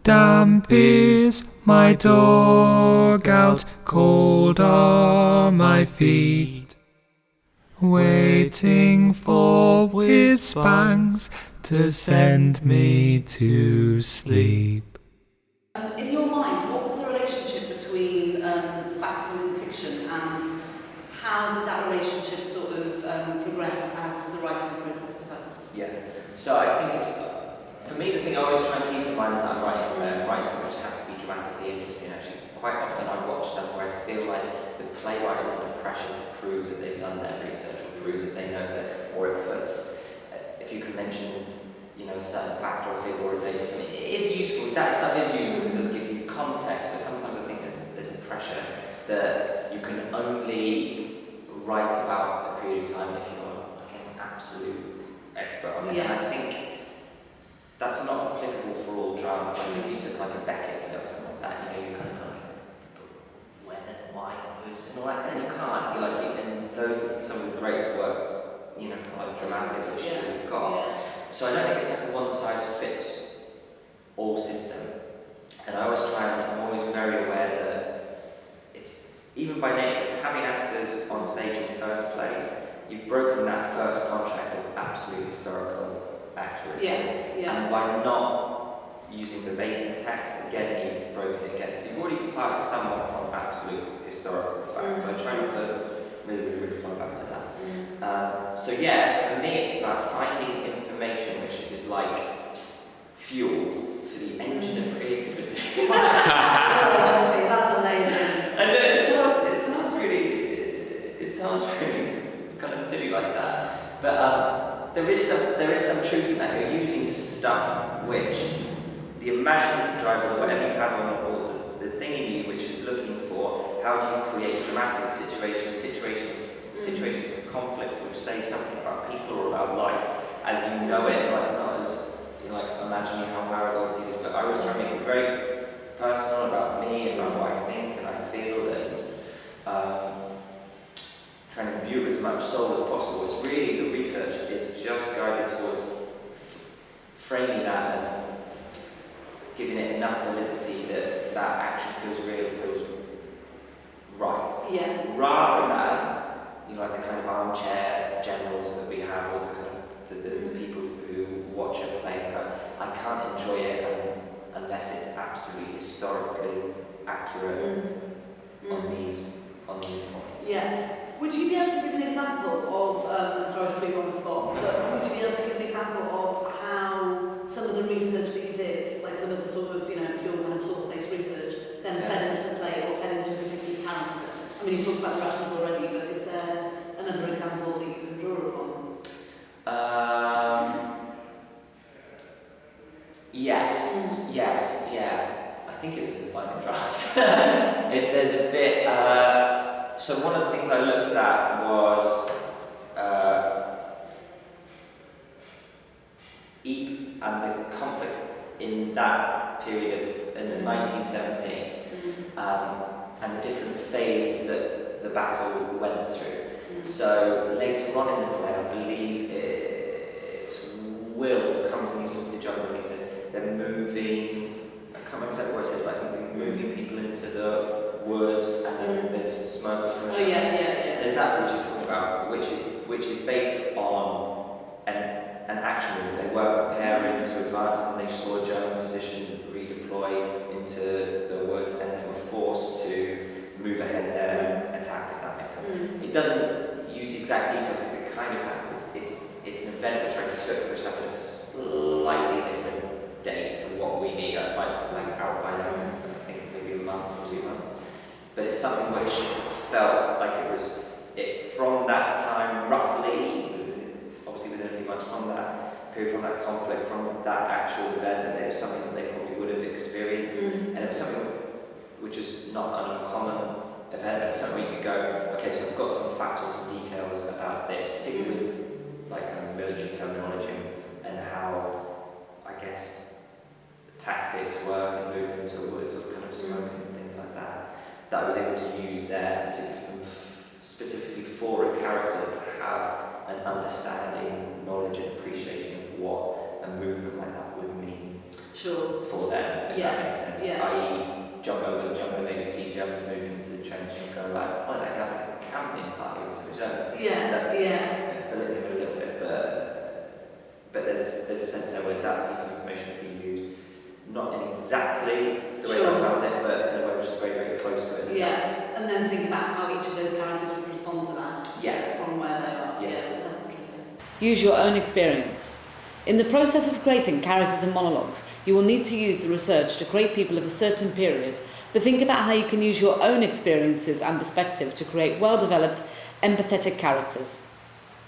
Damp is my dog out, cold are my feet, waiting for with spangs to send me to sleep. In your mind, what was the relationship between fact and fiction, and how did that relationship sort of progress as the writing process developed? Yeah, so I think it's, for me, the thing I always try and keep in mind is that I'm writing something which has to be dramatically interesting. Actually, quite often I watch stuff where I feel like the playwright is under pressure to prove that they've done their research, or prove that they know that, or it puts, if you can mention, a certain fact or a figure or a date or something, it is useful. That stuff is useful because it does give you context, but sometimes I think there's a pressure that you can only write about a period of time if you're like an absolute expert on it. Yeah. And I think that's not applicable for all drama. Like if you took like a Beckett play or something like that, you kind of go like, when and why and who's and all that, and you can't. And those are some of the greatest works, kind of like dramatic that we've got. Yeah. So I don't think it's like a one-size-fits-all system. And I always I'm always very aware that it's, even by nature of having actors on stage in the first place, you've broken that first contract of absolute historical accuracy. Yeah. And by not using verbatim text, again, you've broken it again. So you've already departed somewhat from absolute historical fact. So I try not to really fall back to that. So for me it's about finding information which is like fuel for the engine of creativity. That's amazing. And it sounds really it's kind of silly like that. But there is some truth in that. You're using stuff which the imaginative driver, or whatever you have on board, the thing in you which is looking for how do you create dramatic situations of conflict which say something about people or about life as you know it, not as imagining how Marigold is, but I always try to make it very personal about me, about what I think and I feel, and trying to imbue as much soul as possible. It's really, the research is just guided towards framing that and giving it enough validity that action feels real, feels right. Yeah. Rather than like the kind of armchair generals that we have, or the kind of the people who watch a play and go, I can't enjoy it unless it's absolutely historically accurate on these points. Yeah. Would you be able to give an example of, sorry to put you on the spot, but would you be able to give an example of how some of the research that you did, like some of the sort of, pure kind of source-based research, then fed into the play or fed into a particular character? I mean, you've talked about the Russians already, but is there another example that you can draw upon? Yes, yeah. I think it was in the final draft. There's a bit. So one of the things I looked at was Ypres and the conflict in that period in 1917, and the different phases that the battle went through. So later on in the play, I believe it's Will who comes and he's talking to John and he says they're moving, I can't remember exactly what it says, but I think they're moving people into the woods, and then there's smoke. Oh yeah. There's that which he's talking about, which is based on an action movement. They were preparing to advance and they saw a German position redeploy into the woods, and they were forced to move ahead their attack, if that makes sense. It doesn't use exact details because it kind of happens. It's an event which I took which happened at a slightly different date to what we need, like out by now, I think maybe a month or 2 months. But it's something which felt like it from that time, roughly, obviously within a few months from that period, from that conflict, from that actual event, and it was something that they probably would have experienced, and it was something which is not an uncommon event, but it's something where you could go, okay, so I've got some facts or some details about this, particularly with like kind of military terminology and how, I guess, tactics work and moving into the woods or kind of smoke and things like that, that I was able to use there specifically for a character to have an understanding, knowledge and appreciation of what a movement like that would mean. Sure. for them, if Yeah. that makes sense. Yeah. I.e., jump over, maybe see Jones moving into the trench and go like, oh, that can have a camping party or something. Yeah. That's Yeah. it's belittling him a little bit, but there's a sense there where that piece of information can be used, not in exactly the way Sure. I found it, but in a way which is very, very close to it. Yeah, and then think about how each of those characters would respond to that. Yeah. From where they are. Yeah. That's interesting. Use your own experience. In the process of creating characters and monologues, you will need to use the research to create people of a certain period, but think about how you can use your own experiences and perspective to create well-developed, empathetic characters.